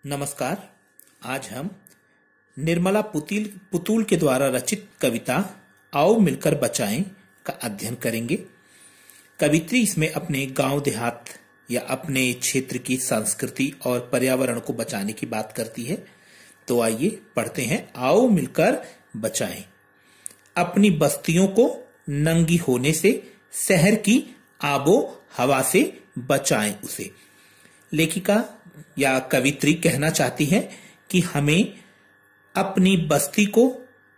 नमस्कार। आज हम निर्मला पुतूल के द्वारा रचित कविता आओ मिलकर बचाएं का अध्ययन करेंगे। कवित्री इसमें अपने गांव देहात या अपने क्षेत्र की संस्कृति और पर्यावरण को बचाने की बात करती है। तो आइए पढ़ते हैं। आओ मिलकर बचाएं। अपनी बस्तियों को नंगी होने से, शहर की आबो हवा से बचाएं उसे। लेखिका या कवित्री कहना चाहती है कि हमें अपनी बस्ती को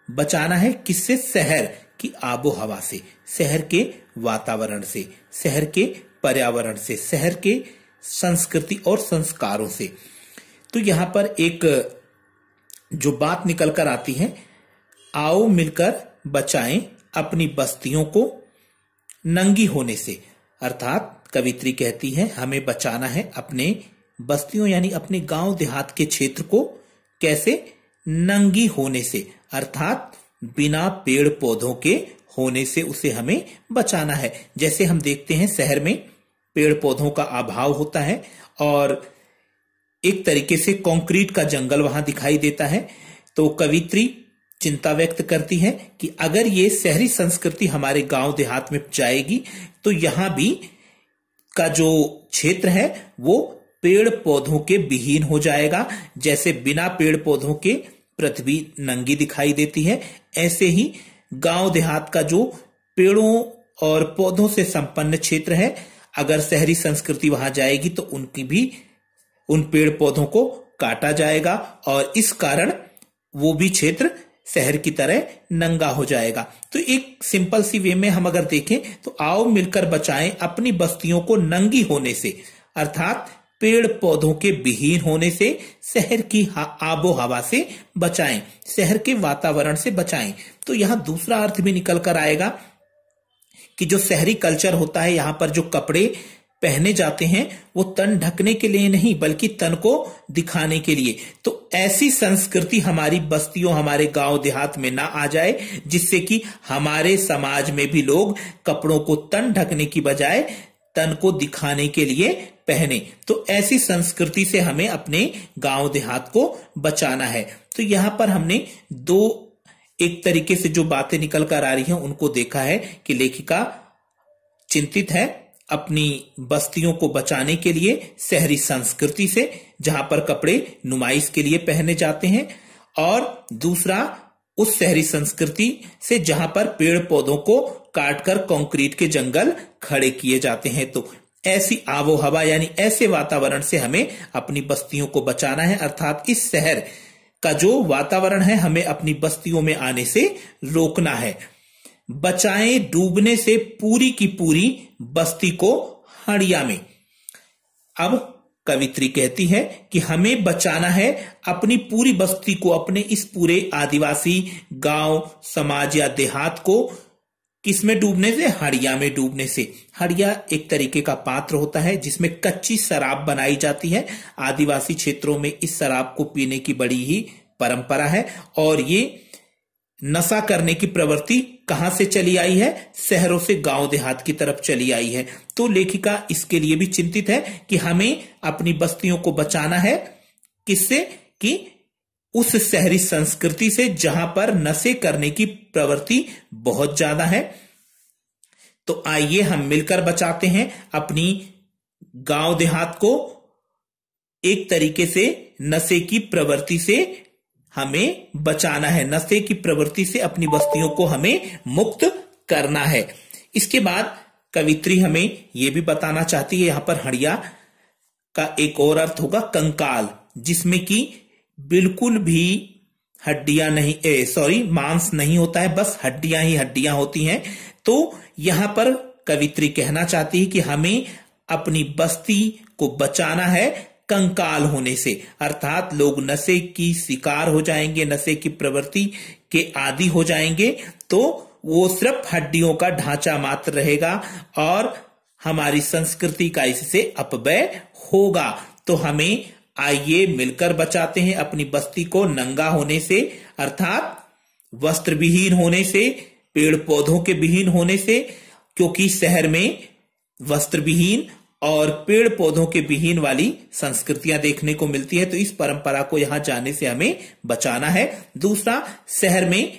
बचाना है। किससे? शहर की आबो हवा से, शहर के वातावरण से, शहर के पर्यावरण से, शहर के संस्कृति और संस्कारों से। तो यहां पर एक जो बात निकल कर आती है, आओ मिलकर बचाएं अपनी बस्तियों को नंगी होने से। अर्थात कवित्री कहती है हमें बचाना है अपने बस्तियों यानी अपने गांव देहात के क्षेत्र को। कैसे? नंगी होने से, अर्थात बिना पेड़ पौधों के होने से उसे हमें बचाना है। जैसे हम देखते हैं शहर में पेड़ पौधों का अभाव होता है और एक तरीके से कंक्रीट का जंगल वहां दिखाई देता है। तो कवित्री चिंता व्यक्त करती है कि अगर ये शहरी संस्कृति हमारे गांव देहात में जाएगी तो यहां भी का जो क्षेत्र है वो पेड़ पौधों के विहीन हो जाएगा। जैसे बिना पेड़ पौधों के पृथ्वी नंगी दिखाई देती है, ऐसे ही गांव देहात का जो पेड़ों और पौधों से संपन्न क्षेत्र है, अगर शहरी संस्कृति वहां जाएगी तो उनकी भी उन पेड़ पौधों को काटा जाएगा और इस कारण वो भी क्षेत्र शहर की तरह नंगा हो जाएगा। तो एक सिंपल सी वे में हम अगर देखें तो आओ मिलकर बचाएं अपनी बस्तियों को नंगी होने से, अर्थात पेड़ पौधों के विहीन होने से, शहर की आबो हवा से बचाएं, शहर के वातावरण से बचाएं। तो यहां दूसरा अर्थ भी निकल कर आएगा कि जो शहरी कल्चर होता है, यहां पर जो कपड़े पहने जाते हैं वो तन ढकने के लिए नहीं बल्कि तन को दिखाने के लिए। तो ऐसी संस्कृति हमारी बस्तियों, हमारे गांव देहात में ना आ जाए जिससे कि हमारे समाज में भी लोग कपड़ों को तन ढकने की बजाय तन को दिखाने के लिए पहने। तो ऐसी संस्कृति से हमें अपने गांव देहात को बचाना है। तो यहां पर हमने दो एक तरीके से जो बातें निकल कर आ रही हैं उनको देखा है कि लेखिका चिंतित है अपनी बस्तियों को बचाने के लिए शहरी संस्कृति से, जहां पर कपड़े नुमाइश के लिए पहने जाते हैं, और दूसरा उस शहरी संस्कृति से जहां पर पेड़ पौधों को काटकर कंक्रीट के जंगल खड़े किए जाते हैं। तो ऐसी आबो हवा यानी ऐसे वातावरण से हमें अपनी बस्तियों को बचाना है। अर्थात इस शहर का जो वातावरण है हमें अपनी बस्तियों में आने से रोकना है। बचाएं डूबने से पूरी की पूरी बस्ती को हड़िया में। अब कवित्री कहती है कि हमें बचाना है अपनी पूरी बस्ती को, अपने इस पूरे आदिवासी गांव समाज या देहात को किसमें डूबने से? हड़िया में डूबने से। हड़िया एक तरीके का पात्र होता है जिसमें कच्ची शराब बनाई जाती है। आदिवासी क्षेत्रों में इस शराब को पीने की बड़ी ही परंपरा है और ये नशा करने की प्रवृत्ति कहां से चली आई है? शहरों से गांव देहात की तरफ चली आई है। तो लेखिका इसके लिए भी चिंतित है कि हमें अपनी बस्तियों को बचाना है। किससे? कि उस शहरी संस्कृति से जहां पर नशे करने की प्रवृत्ति बहुत ज्यादा है। तो आइए हम मिलकर बचाते हैं अपनी गांव देहात को एक तरीके से नशे की प्रवृत्ति से हमें बचाना है। नशे की प्रवृत्ति से अपनी बस्तियों को हमें मुक्त करना है। इसके बाद कवित्री हमें यह भी बताना चाहती है, यहां पर हड़िया का एक और अर्थ होगा कंकाल, जिसमें कि बिल्कुल भी हड्डियां नहीं, मांस नहीं होता है, बस हड्डियां ही हड्डियां होती हैं। तो यहां पर कवित्री कहना चाहती है कि हमें अपनी बस्ती को बचाना है कंकाल होने से। अर्थात लोग नशे की शिकार हो जाएंगे, नशे की प्रवृत्ति के आदी हो जाएंगे, तो वो सिर्फ हड्डियों का ढांचा मात्र रहेगा और हमारी संस्कृति का इससे अपव्यय होगा। तो हमें आइए मिलकर बचाते हैं अपनी बस्ती को नंगा होने से, अर्थात वस्त्र विहीन होने से, पेड़ पौधों के विहीन होने से, क्योंकि शहर में वस्त्र विहीन और पेड़ पौधों के विहीन वाली संस्कृतियां देखने को मिलती है, तो इस परंपरा को यहां जाने से हमें बचाना है। दूसरा, शहर में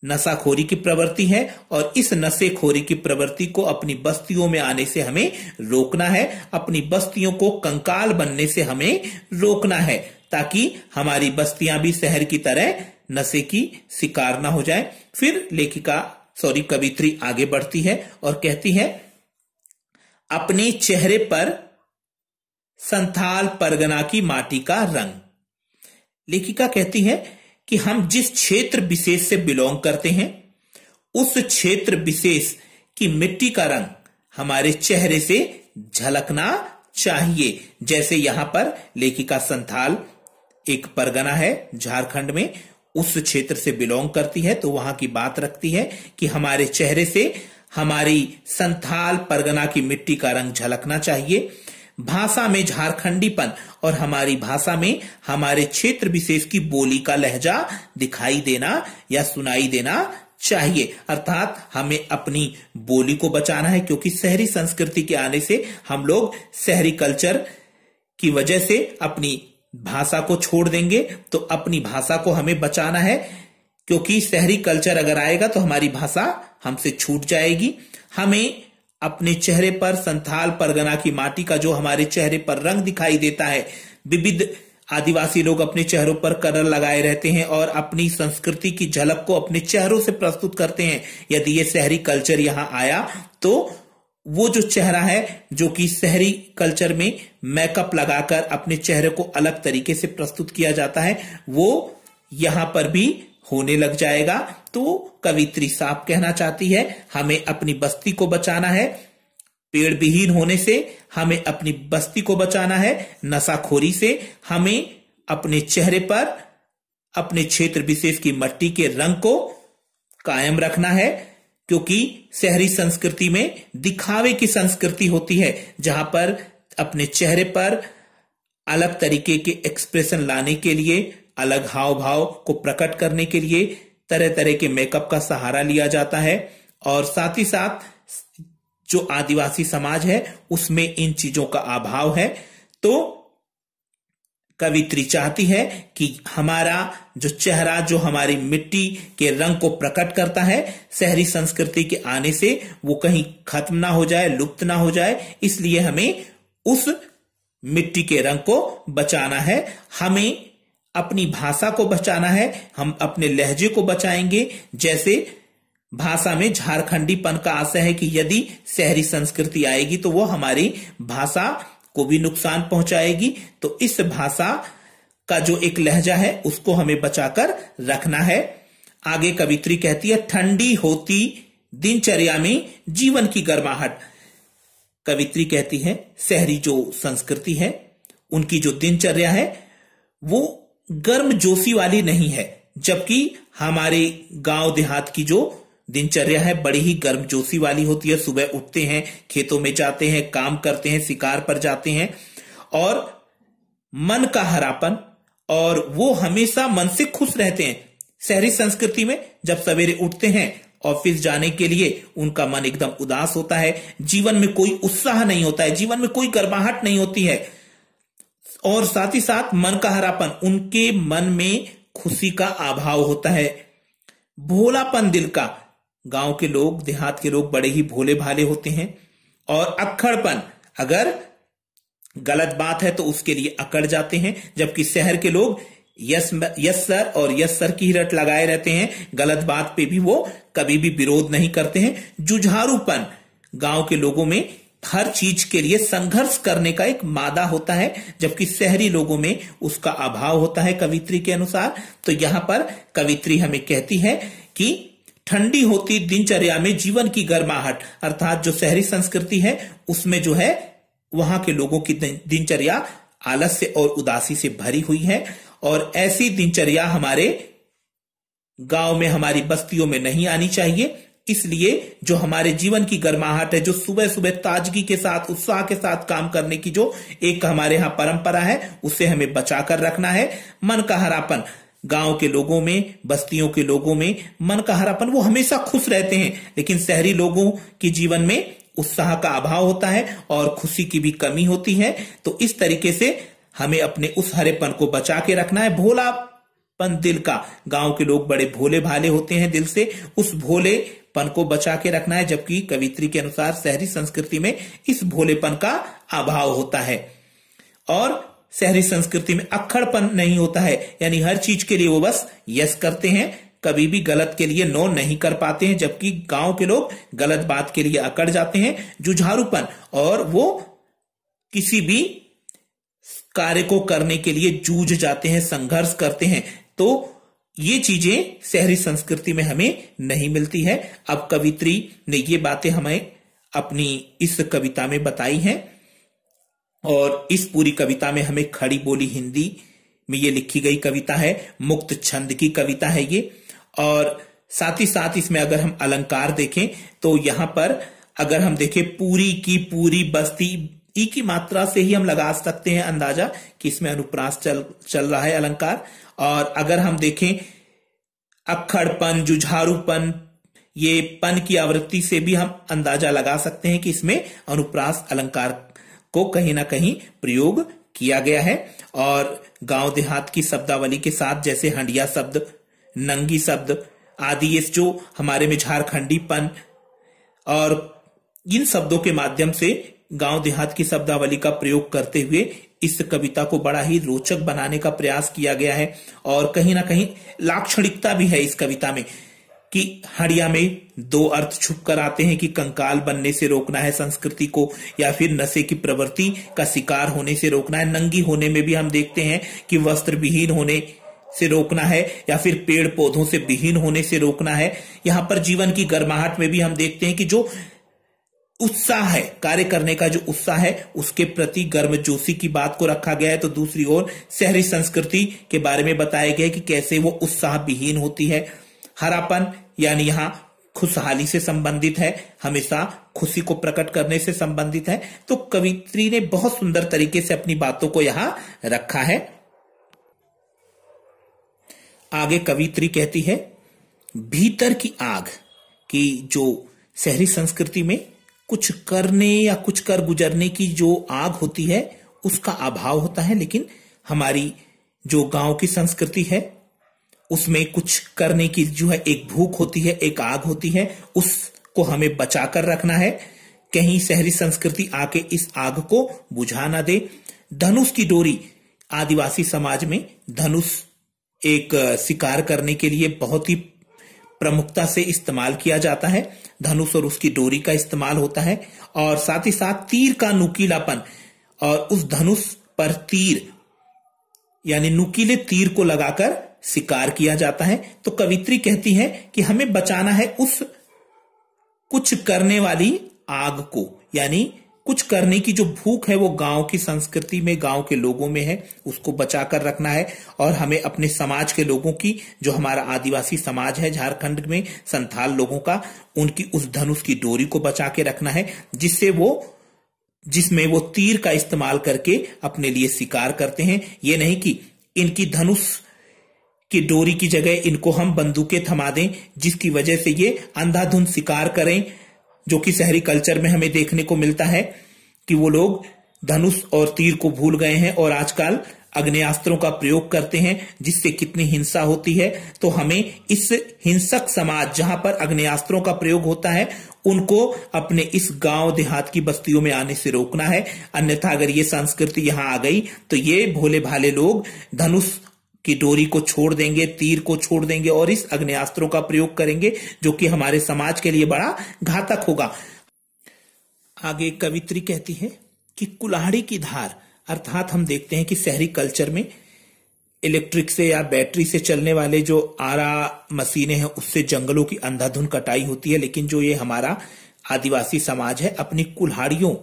नशाखोरी की प्रवृत्ति है और इस नशेखोरी की प्रवृत्ति को अपनी बस्तियों में आने से हमें रोकना है। अपनी बस्तियों को कंकाल बनने से हमें रोकना है, ताकि हमारी बस्तियां भी शहर की तरह नशे की शिकार ना हो जाए। फिर कवित्री आगे बढ़ती है और कहती है, अपने चेहरे पर संथाल परगना की माटी का रंग। लेखिका कहती है कि हम जिस क्षेत्र विशेष से बिलोंग करते हैं, उस क्षेत्र विशेष की मिट्टी का रंग हमारे चेहरे से झलकना चाहिए। जैसे यहां पर लेखिका संथाल एक परगना है झारखंड में, उस क्षेत्र से बिलोंग करती है, तो वहां की बात रखती है कि हमारे चेहरे से हमारी संथाल परगना की मिट्टी का रंग झलकना चाहिए। भाषा में झारखंडीपन और हमारी भाषा में हमारे क्षेत्र विशेष की बोली का लहजा दिखाई देना या सुनाई देना चाहिए। अर्थात हमें अपनी बोली को बचाना है, क्योंकि शहरी संस्कृति के आने से हम लोग शहरी कल्चर की वजह से अपनी भाषा को छोड़ देंगे। तो अपनी भाषा को हमें बचाना है, क्योंकि शहरी कल्चर अगर आएगा तो हमारी भाषा हमसे छूट जाएगी। हमें अपने चेहरे पर संथाल परगना की माटी का जो हमारे चेहरे पर रंग दिखाई देता है, विविध आदिवासी लोग अपने चेहरों पर कलर लगाए रहते हैं और अपनी संस्कृति की झलक को अपने चेहरों से प्रस्तुत करते हैं। यदि ये शहरी कल्चर यहां आया तो वो जो चेहरा है, जो कि शहरी कल्चर में मेकअप लगाकर अपने चेहरे को अलग तरीके से प्रस्तुत किया जाता है, वो यहां पर भी होने लग जाएगा। तो कवित्री साफ कहना चाहती है, हमें अपनी बस्ती को बचाना है, पेड़ विहीन होने से हमें अपनी बस्ती को बचाना है, नशाखोरी से हमें अपने चेहरे पर अपने क्षेत्र विशेष की मिट्टी के रंग को कायम रखना है, क्योंकि शहरी संस्कृति में दिखावे की संस्कृति होती है, जहां पर अपने चेहरे पर अलग तरीके के एक्सप्रेशन लाने के लिए, अलग हाव भाव को प्रकट करने के लिए तरह तरह के मेकअप का सहारा लिया जाता है। और साथ ही साथ जो आदिवासी समाज है उसमें इन चीजों का अभाव है। तो कवित्री चाहती है कि हमारा जो चेहरा, जो हमारी मिट्टी के रंग को प्रकट करता है, शहरी संस्कृति के आने से वो कहीं खत्म ना हो जाए, लुप्त ना हो जाए। इसलिए हमें उस मिट्टी के रंग को बचाना है, हमें अपनी भाषा को बचाना है, हम अपने लहजे को बचाएंगे। जैसे भाषा में झारखंडीपन का आशय है कि यदि शहरी संस्कृति आएगी तो वो हमारी भाषा को भी नुकसान पहुंचाएगी। तो इस भाषा का जो एक लहजा है उसको हमें बचाकर रखना है। आगे कवित्री कहती है, ठंडी होती दिनचर्या में जीवन की गर्माहट। कवित्री कहती है शहरी जो संस्कृति है, उनकी जो दिनचर्या है वो गर्म जोशी वाली नहीं है, जबकि हमारे गांव देहात की जो दिनचर्या है बड़ी ही गर्मजोशी वाली होती है। सुबह उठते हैं, खेतों में जाते हैं, काम करते हैं, शिकार पर जाते हैं और मन का हरापन, और वो हमेशा मन से खुश रहते हैं। शहरी संस्कृति में जब सवेरे उठते हैं ऑफिस जाने के लिए, उनका मन एकदम उदास होता है, जीवन में कोई उत्साह नहीं होता है, जीवन में कोई गर्माहट नहीं होती है, और साथ ही साथ मन का हरापन, उनके मन में खुशी का अभाव होता है, भोलापन दिल का। गांव के लोग, देहात के लोग बड़े ही भोले भाले होते हैं। और अक्खड़पन, अगर गलत बात है तो उसके लिए अकड़ जाते हैं, जबकि शहर के लोग यस सर और यस सर की रट लगाए रहते हैं, गलत बात पे भी वो कभी भी विरोध नहीं करते हैं। जुझारूपन, गांव के लोगों में हर चीज के लिए संघर्ष करने का एक मादा होता है, जबकि शहरी लोगों में उसका अभाव होता है कवित्री के अनुसार। तो यहां पर कवित्री हमें कहती है कि ठंडी होती दिनचर्या में जीवन की गर्माहट, अर्थात जो शहरी संस्कृति है उसमें जो है वहां के लोगों की दिनचर्या आलस्य और उदासी से भरी हुई है, और ऐसी दिनचर्या हमारे गांव में, हमारी बस्तियों में नहीं आनी चाहिए। इसलिए जो हमारे जीवन की गर्माहट है, जो सुबह सुबह ताजगी के साथ, उत्साह के साथ काम करने की जो एक हमारे यहां परंपरा है, उसे हमें बचाकर रखना है। मन का हरापन, गांव के लोगों में, बस्तियों के लोगों में मन का हरापन, वो हमेशा खुश रहते हैं, लेकिन शहरी लोगों के जीवन में उत्साह का अभाव होता है और खुशी की भी कमी होती है। तो इस तरीके से हमें अपने उस हरेपन को बचा के रखना है। भोलापन दिल का, गांव के लोग बड़े भोले भाले होते हैं दिल से, उस भोलेपन को बचा के रखना है। जबकि कवित्री के अनुसार शहरी संस्कृति में इस भोलेपन का अभाव होता है और शहरी संस्कृति में अक्खड़पन नहीं होता है, यानी हर चीज के लिए वो बस यस करते हैं, कभी भी गलत के लिए नो नहीं कर पाते हैं। जबकि गांव के लोग गलत बात के लिए अकड़ जाते हैं, जुझारूपन, और वो किसी भी कार्य को करने के लिए जूझ जाते हैं, संघर्ष करते हैं। तो ये चीजें शहरी संस्कृति में हमें नहीं मिलती है। अब कवित्री ने ये बातें हमें अपनी इस कविता में बताई हैं और इस पूरी कविता में हमें खड़ी बोली हिंदी में ये लिखी गई कविता है, मुक्त छंद की कविता है ये। और साथ ही साथ इसमें अगर हम अलंकार देखें तो यहां पर अगर हम देखें पूरी की पूरी बस्ती, ई की मात्रा से ही हम लगा सकते हैं अंदाजा कि इसमें अनुप्रास चल रहा है अलंकार। और अगर हम देखें अक्खड़पन, जुझारूपन, ये पन की आवृत्ति से भी हम अंदाजा लगा सकते हैं कि इसमें अनुप्रास अलंकार को कहीं ना कहीं प्रयोग किया गया है। और गांव देहात की शब्दावली के साथ जैसे हंडिया शब्द, नंगी शब्द आदि, ये जो हमारे में झारखंडीपन, और इन शब्दों के माध्यम से गांव देहात की शब्दावली का प्रयोग करते हुए इस कविता को बड़ा ही रोचक बनाने का प्रयास किया गया है। और कहीं ना कहीं लाक्षणिकता भी है इस कविता में कि हड़िया में दो अर्थ छुप कर आते हैं कि कंकाल बनने से रोकना है संस्कृति को, या फिर नशे की प्रवृत्ति का शिकार होने से रोकना है। नंगी होने में भी हम देखते हैं कि वस्त्र विहीन होने से रोकना है, या फिर पेड़ पौधों से विहीन होने से रोकना है। यहां पर जीवन की गर्माहट में भी हम देखते हैं कि जो उत्साह है, कार्य करने का जो उत्साह है, उसके प्रति गर्मजोशी की बात को रखा गया है। तो दूसरी ओर शहरी संस्कृति के बारे में बताया गया है कि कैसे वो उत्साह विहीन होती है। हरापन यानी यहाँ खुशहाली से संबंधित है, हमेशा खुशी को प्रकट करने से संबंधित है। तो कवित्री ने बहुत सुंदर तरीके से अपनी बातों को यहाँ रखा है। आगे कवित्री कहती है, भीतर की आग, की जो शहरी संस्कृति में कुछ करने या कुछ कर गुजरने की जो आग होती है उसका अभाव होता है, लेकिन हमारी जो गांव की संस्कृति है उसमें कुछ करने की जो है एक भूख होती है, एक आग होती है, उसको हमें बचाकर रखना है। कहीं शहरी संस्कृति आके इस आग को बुझा ना दे। धनुष की डोरी, आदिवासी समाज में धनुष एक शिकार करने के लिए बहुत ही प्रमुखता से इस्तेमाल किया जाता है। धनुष और उसकी डोरी का इस्तेमाल होता है, और साथ ही साथ तीर का नुकीलापन, और उस धनुष पर तीर यानी नुकीले तीर को लगाकर शिकार किया जाता है। तो कवित्री कहती है कि हमें बचाना है उस कुछ करने वाली आग को, यानी कुछ करने की जो भूख है वो गांव की संस्कृति में, गांव के लोगों में है, उसको बचाकर रखना है। और हमें अपने समाज के लोगों की, जो हमारा आदिवासी समाज है झारखंड में, संथाल लोगों का, उनकी उस धनुष की डोरी को बचा के रखना है, जिसमें वो तीर का इस्तेमाल करके अपने लिए शिकार करते हैं। ये नहीं कि इनकी धनुष की डोरी की जगह इनको हम बंदूकें थमा दें, जिसकी वजह से ये अंधाधुंध शिकार करें, जो कि शहरी कल्चर में हमें देखने को मिलता है कि वो लोग धनुष और तीर को भूल गए हैं और आजकल अग्नेयास्त्रों का प्रयोग करते हैं, जिससे कितनी हिंसा होती है। तो हमें इस हिंसक समाज जहां पर अग्नेयास्त्रों का प्रयोग होता है उनको अपने इस गांव देहात की बस्तियों में आने से रोकना है। अन्यथा अगर ये संस्कृति यहां आ गई तो ये भोले भाले लोग धनुष की डोरी को छोड़ देंगे, तीर को छोड़ देंगे और इस अग्नेयास्त्रों का प्रयोग करेंगे, जो कि हमारे समाज के लिए बड़ा घातक होगा। आगे कवित्री कहती है कि कुल्हाड़ी की धार, अर्थात हम देखते हैं कि शहरी कल्चर में इलेक्ट्रिक से या बैटरी से चलने वाले जो आरा मशीनें हैं उससे जंगलों की अंधाधुंध कटाई होती है, लेकिन जो ये हमारा आदिवासी समाज है अपनी कुल्हाड़ियों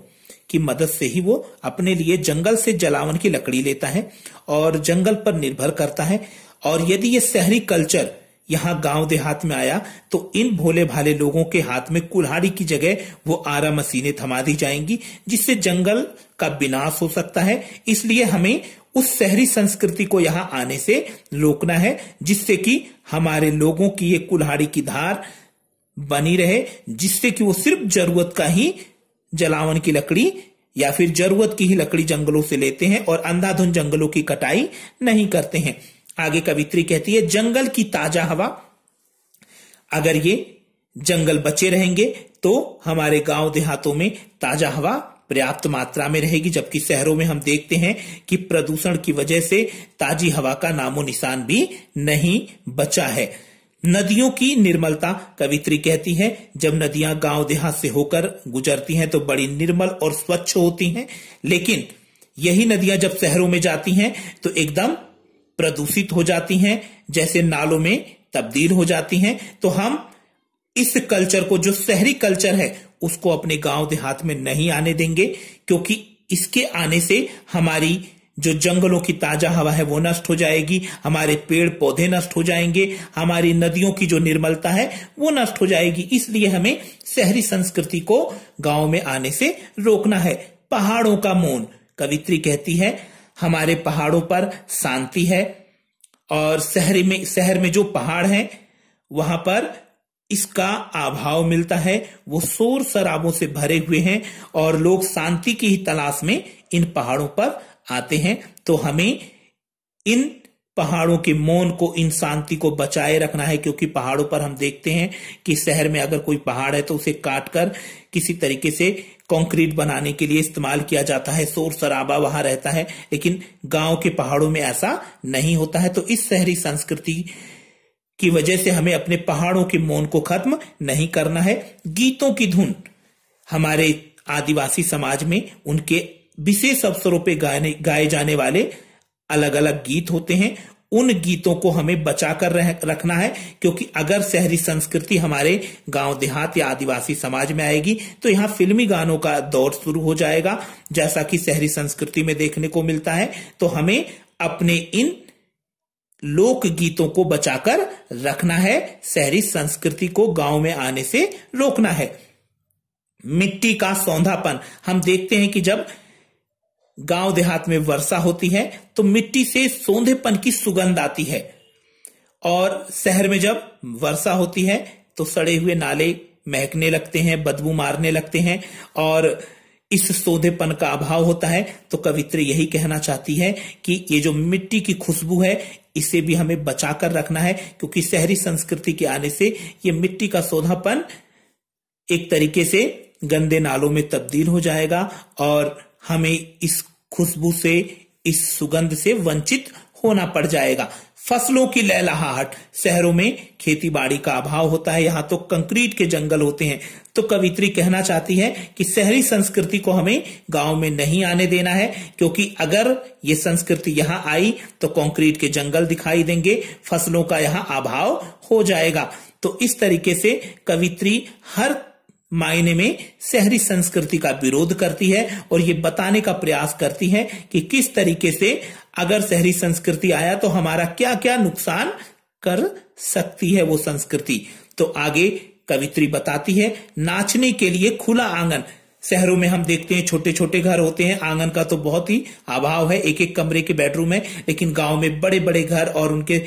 की मदद से ही वो अपने लिए जंगल से जलावन की लकड़ी लेता है और जंगल पर निर्भर करता है। और यदि ये शहरी कल्चर यहाँ गांव देहात में आया तो इन भोले भाले लोगों के हाथ में कुल्हाड़ी की जगह वो आरा मशीनें थमा दी जाएंगी, जिससे जंगल का विनाश हो सकता है। इसलिए हमें उस शहरी संस्कृति को यहाँ आने से रोकना है, जिससे कि हमारे लोगों की ये कुल्हाड़ी की धार बनी रहे, जिससे कि वो सिर्फ जरूरत का ही जलावन की लकड़ी या फिर जरूरत की ही लकड़ी जंगलों से लेते हैं और अंधाधुंध जंगलों की कटाई नहीं करते हैं। आगे कवित्री कहती है, जंगल की ताजा हवा, अगर ये जंगल बचे रहेंगे तो हमारे गांव देहातों में ताजा हवा पर्याप्त मात्रा में रहेगी, जबकि शहरों में हम देखते हैं कि प्रदूषण की वजह से ताजी हवा का नामो निशान भी नहीं बचा है। नदियों की निर्मलता, कवित्री कहती है, जब नदियां गांव देहात से होकर गुजरती हैं तो बड़ी निर्मल और स्वच्छ होती हैं, लेकिन यही नदियां जब शहरों में जाती हैं तो एकदम प्रदूषित हो जाती हैं, जैसे नालों में तब्दील हो जाती हैं। तो हम इस कल्चर को, जो शहरी कल्चर है, उसको अपने गांव देहात में नहीं आने देंगे, क्योंकि इसके आने से हमारी जो जंगलों की ताजा हवा है वो नष्ट हो जाएगी, हमारे पेड़ पौधे नष्ट हो जाएंगे, हमारी नदियों की जो निर्मलता है वो नष्ट हो जाएगी। इसलिए हमें शहरी संस्कृति को गांव में आने से रोकना है। पहाड़ों का मौन, कवित्री कहती है, हमारे पहाड़ों पर शांति है और शहर में जो पहाड़ हैं वहां पर इसका अभाव मिलता है, वो शोर शराबों से भरे हुए हैं और लोग शांति की ही तलाश में इन पहाड़ों पर आते हैं। तो हमें इन पहाड़ों के मौन को, इन शांति को बचाए रखना है, क्योंकि पहाड़ों पर हम देखते हैं कि शहर में अगर कोई पहाड़ है तो उसे काटकर किसी तरीके से कंक्रीट बनाने के लिए इस्तेमाल किया जाता है, शोर शराबा वहां रहता है, लेकिन गांव के पहाड़ों में ऐसा नहीं होता है। तो इस शहरी संस्कृति की वजह से हमें अपने पहाड़ों के मौन को खत्म नहीं करना है। गीतों की धुन, हमारे आदिवासी समाज में उनके विशेष अवसरों पे गाए जाने वाले अलग अलग गीत होते हैं, उन गीतों को हमें बचाकर रखना है, क्योंकि अगर शहरी संस्कृति हमारे गांव देहात या आदिवासी समाज में आएगी तो यहाँ फिल्मी गानों का दौर शुरू हो जाएगा, जैसा कि शहरी संस्कृति में देखने को मिलता है। तो हमें अपने इन लोक गीतों को बचाकर रखना है, शहरी संस्कृति को गांव में आने से रोकना है। मिट्टी का सौंधापन, हम देखते हैं कि जब गांव देहात में वर्षा होती है तो मिट्टी से सौंधेपन की सुगंध आती है, और शहर में जब वर्षा होती है तो सड़े हुए नाले महकने लगते हैं, बदबू मारने लगते हैं और इस सौंधेपन का अभाव होता है। तो कवित्री यही कहना चाहती है कि ये जो मिट्टी की खुशबू है इसे भी हमें बचाकर रखना है, क्योंकि शहरी संस्कृति के आने से ये मिट्टी का सौंधापन एक तरीके से गंदे नालों में तब्दील हो जाएगा और हमें इस खुशबू से, इस सुगंध से वंचित होना पड़ जाएगा। फसलों की लहलहाहट, शहरों में खेती बाड़ी का अभाव होता है, यहाँ तो कंक्रीट के जंगल होते हैं। तो कवित्री कहना चाहती है कि शहरी संस्कृति को हमें गांव में नहीं आने देना है, क्योंकि अगर ये संस्कृति यहाँ आई तो कंक्रीट के जंगल दिखाई देंगे, फसलों का यहाँ अभाव हो जाएगा। तो इस तरीके से कवित्री हर मायने में शहरी संस्कृति का विरोध करती है और ये बताने का प्रयास करती है कि किस तरीके से अगर शहरी संस्कृति आया तो हमारा क्या क्या नुकसान कर सकती है वो संस्कृति। तो आगे कवित्री बताती है, नाचने के लिए खुला आंगन, शहरों में हम देखते हैं छोटे छोटे घर होते हैं, आंगन का तो बहुत ही अभाव है, एक एक कमरे के बेडरूम है, लेकिन गांव में बड़े बड़े घर और उनके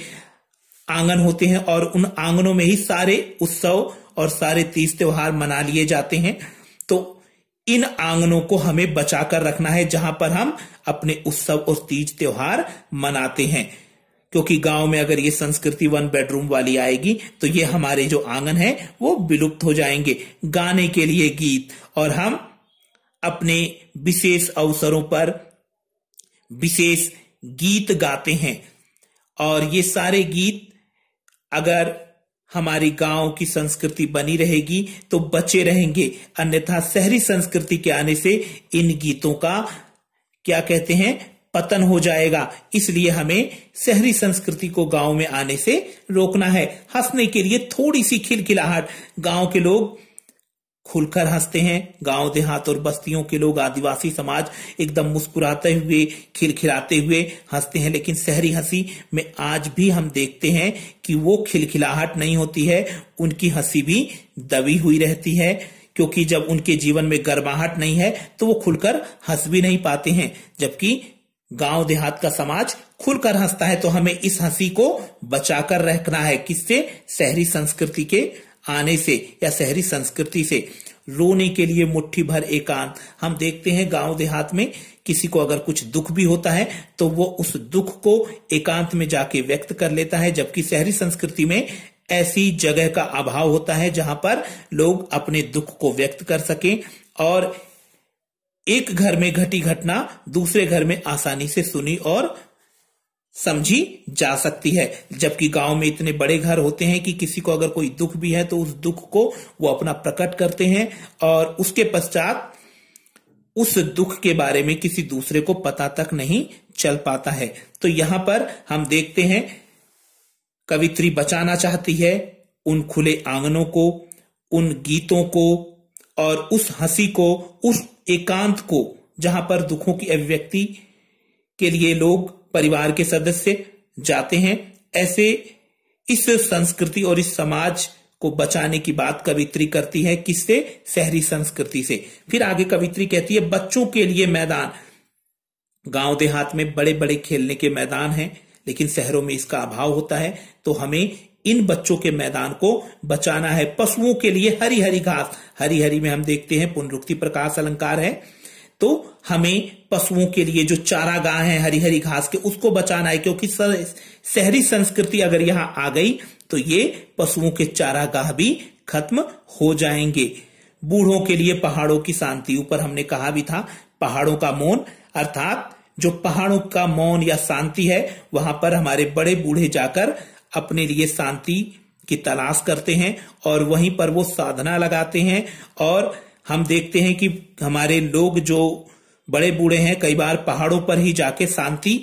आंगन होते हैं और उन आंगनों में ही सारे उत्सव और सारे तीज त्योहार मना लिए जाते हैं। तो इन आंगनों को हमें बचाकर रखना है जहां पर हम अपने उत्सव और तीज त्योहार मनाते हैं, क्योंकि गांव में अगर ये संस्कृति 1 बेडरूम वाली आएगी तो ये हमारे जो आंगन है वो विलुप्त हो जाएंगे। गाने के लिए गीत, और हम अपने विशेष अवसरों पर विशेष गीत गाते हैं और ये सारे गीत अगर हमारी गांव की संस्कृति बनी रहेगी तो बचे रहेंगे, अन्यथा शहरी संस्कृति के आने से इन गीतों का क्या कहते हैं पतन हो जाएगा। इसलिए हमें शहरी संस्कृति को गांव में आने से रोकना है। हंसने के लिए थोड़ी सी खिलखिलाहट, गांव के लोग खुलकर हंसते हैं, गांव देहात और बस्तियों के लोग, आदिवासी समाज एकदम मुस्कुराते हुए खिलखिलाते हुए हंसते हैं, लेकिन शहरी हंसी में आज भी हम देखते हैं कि वो खिलखिलाहट नहीं होती है, उनकी हंसी भी दबी हुई रहती है, क्योंकि जब उनके जीवन में गर्माहट नहीं है तो वो खुलकर हंस भी नहीं पाते हैं। जबकि गांव देहात का समाज खुलकर हंसता है। तो हमें इस हंसी को बचाकर रखना है, किससे? शहरी संस्कृति के आने से या शहरी संस्कृति से। रोने के लिए मुट्ठी भर एकांत। हम देखते हैं गांव देहात में किसी को अगर कुछ दुख भी होता है तो वो उस दुख को एकांत में जाके व्यक्त कर लेता है, जबकि शहरी संस्कृति में ऐसी जगह का अभाव होता है जहां पर लोग अपने दुख को व्यक्त कर सकें और एक घर में घटी घटना दूसरे घर में आसानी से सुनी और समझी जा सकती है। जबकि गांव में इतने बड़े घर होते हैं कि किसी को अगर कोई दुख भी है तो उस दुख को वो अपना प्रकट करते हैं और उसके पश्चात उस दुख के बारे में किसी दूसरे को पता तक नहीं चल पाता है। तो यहां पर हम देखते हैं कवित्री बचाना चाहती है उन खुले आंगनों को, उन गीतों को और उस हंसी को, उस एकांत को जहां पर दुखों की अभिव्यक्ति के लिए लोग परिवार के सदस्य जाते हैं। ऐसे इस संस्कृति और इस समाज को बचाने की बात कवित्री करती है। किससे? शहरी संस्कृति से। फिर आगे कवित्री कहती है बच्चों के लिए मैदान। गांव देहात में बड़े बड़े खेलने के मैदान हैं, लेकिन शहरों में इसका अभाव होता है। तो हमें इन बच्चों के मैदान को बचाना है। पशुओं के लिए हरी हरी घास, हरी हरी में हम देखते हैं पुनरुक्ति प्रकाश अलंकार है, तो हमें पशुओं के लिए जो चारागाह है हरी हरी घास के, उसको बचाना है, क्योंकि शहरी संस्कृति अगर यहां आ गई तो ये पशुओं के चारागाह भी खत्म हो जाएंगे। बूढ़ों के लिए पहाड़ों की शांति, ऊपर हमने कहा भी था पहाड़ों का मौन, अर्थात जो पहाड़ों का मौन या शांति है वहां पर हमारे बड़े बूढ़े जाकर अपने लिए शांति की तलाश करते हैं और वहीं पर वो साधना लगाते हैं। और हम देखते हैं कि हमारे लोग जो बड़े बूढ़े हैं कई बार पहाड़ों पर ही जाके शांति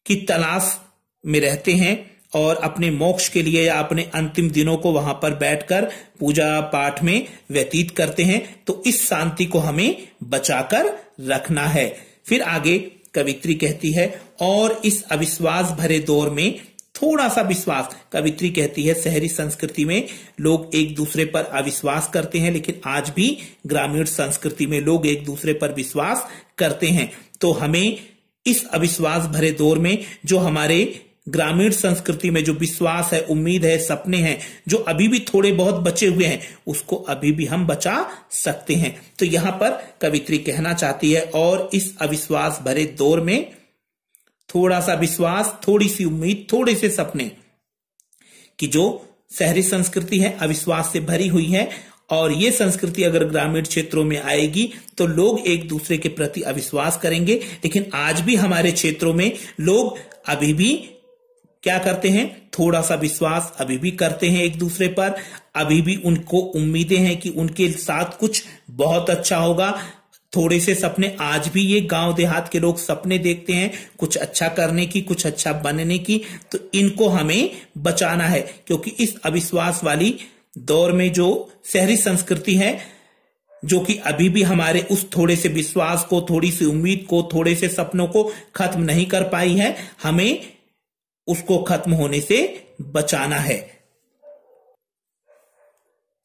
की तलाश में रहते हैं और अपने मोक्ष के लिए या अपने अंतिम दिनों को वहां पर बैठकर पूजा पाठ में व्यतीत करते हैं। तो इस शांति को हमें बचाकर रखना है। फिर आगे कवित्री कहती है और इस अविश्वास भरे दौर में थोड़ा सा विश्वास। कवित्री कहती है शहरी संस्कृति में लोग एक दूसरे पर अविश्वास करते हैं, लेकिन आज भी ग्रामीण संस्कृति में लोग एक दूसरे पर विश्वास करते हैं। तो हमें इस अविश्वास भरे दौर में जो हमारे ग्रामीण संस्कृति में जो विश्वास है, उम्मीद है, सपने हैं, जो अभी भी थोड़े बहुत बचे हुए हैं, उसको अभी भी हम बचा सकते हैं। तो यहां पर कवित्री कहना चाहती है और इस अविश्वास भरे दौर में थोड़ा सा विश्वास, थोड़ी सी उम्मीद, थोड़े से सपने, कि जो शहरी संस्कृति है अविश्वास से भरी हुई है और ये संस्कृति अगर ग्रामीण क्षेत्रों में आएगी तो लोग एक दूसरे के प्रति अविश्वास करेंगे। लेकिन आज भी हमारे क्षेत्रों में लोग अभी भी क्या करते हैं? थोड़ा सा विश्वास अभी भी करते हैं एक दूसरे पर। अभी भी उनको उम्मीदें हैं कि उनके साथ कुछ बहुत अच्छा होगा। थोड़े से सपने आज भी ये गांव देहात के लोग सपने देखते हैं कुछ अच्छा करने की, कुछ अच्छा बनने की। तो इनको हमें बचाना है, क्योंकि इस अविश्वास वाली दौर में जो शहरी संस्कृति है जो कि अभी भी हमारे उस थोड़े से विश्वास को, थोड़ी सी उम्मीद को, थोड़े से सपनों को खत्म नहीं कर पाई है, हमें उसको खत्म होने से बचाना है।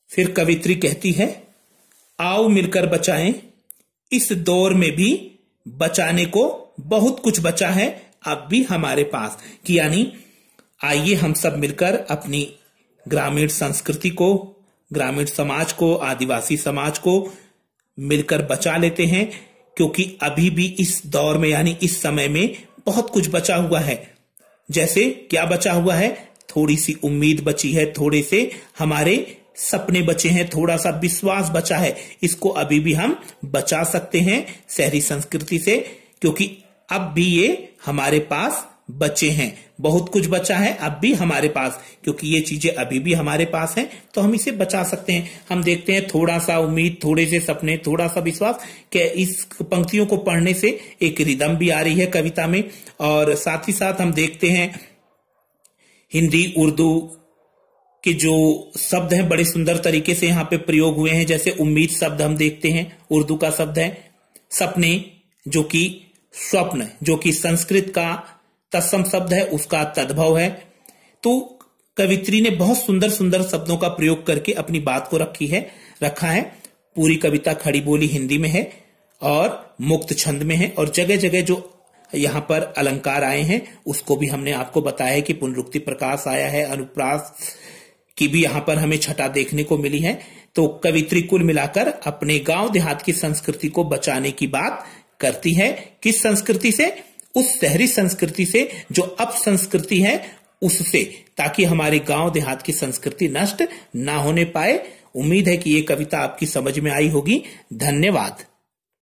फिर कवित्री कहती है आओ मिलकर बचाएं, इस दौर में भी बचाने को बहुत कुछ बचा है अब भी हमारे पास। कि यानी आइए हम सब मिलकर अपनी ग्रामीण संस्कृति को, ग्रामीण समाज को, आदिवासी समाज को मिलकर बचा लेते हैं, क्योंकि अभी भी इस दौर में यानी इस समय में बहुत कुछ बचा हुआ है। जैसे क्या बचा हुआ है? थोड़ी सी उम्मीद बची है, थोड़े से हमारे सपने बचे हैं, थोड़ा सा विश्वास बचा है। इसको अभी भी हम बचा सकते हैं शहरी संस्कृति से, क्योंकि अब भी ये हमारे पास बचे हैं। बहुत कुछ बचा है अब भी हमारे पास, क्योंकि ये चीजें अभी भी हमारे पास हैं, तो हम इसे बचा सकते हैं। हम देखते हैं थोड़ा सा उम्मीद, थोड़े से सपने, थोड़ा सा विश्वास, कि इस पंक्तियों को पढ़ने से एक रिदम भी आ रही है कविता में। और साथ ही साथ हम देखते हैं हिंदी, उर्दू के जो शब्द हैं बड़े सुंदर तरीके से यहाँ पे प्रयोग हुए हैं। जैसे उम्मीद शब्द हम देखते हैं, उर्दू का शब्द है। सपने जो कि स्वप्न, जो कि संस्कृत का तत्सम शब्द है, उसका तद्भव है। तो कवित्री ने बहुत सुंदर सुंदर शब्दों का प्रयोग करके अपनी बात को रखा है। पूरी कविता खड़ी बोली हिंदी में है और मुक्त छंद में है, और जगह जगह जो यहाँ पर अलंकार आए हैं उसको भी हमने आपको बताया है कि पुनरुक्ति प्रकाश आया है, अनुप्रास की भी यहाँ पर हमें छटा देखने को मिली है। तो कवित्री कुल मिलाकर अपने गांव देहात की संस्कृति को बचाने की बात करती है। किस संस्कृति से? उस शहरी संस्कृति से जो अब संस्कृति है उससे, ताकि हमारे गांव देहात की संस्कृति नष्ट ना होने पाए। उम्मीद है कि ये कविता आपकी समझ में आई होगी। धन्यवाद।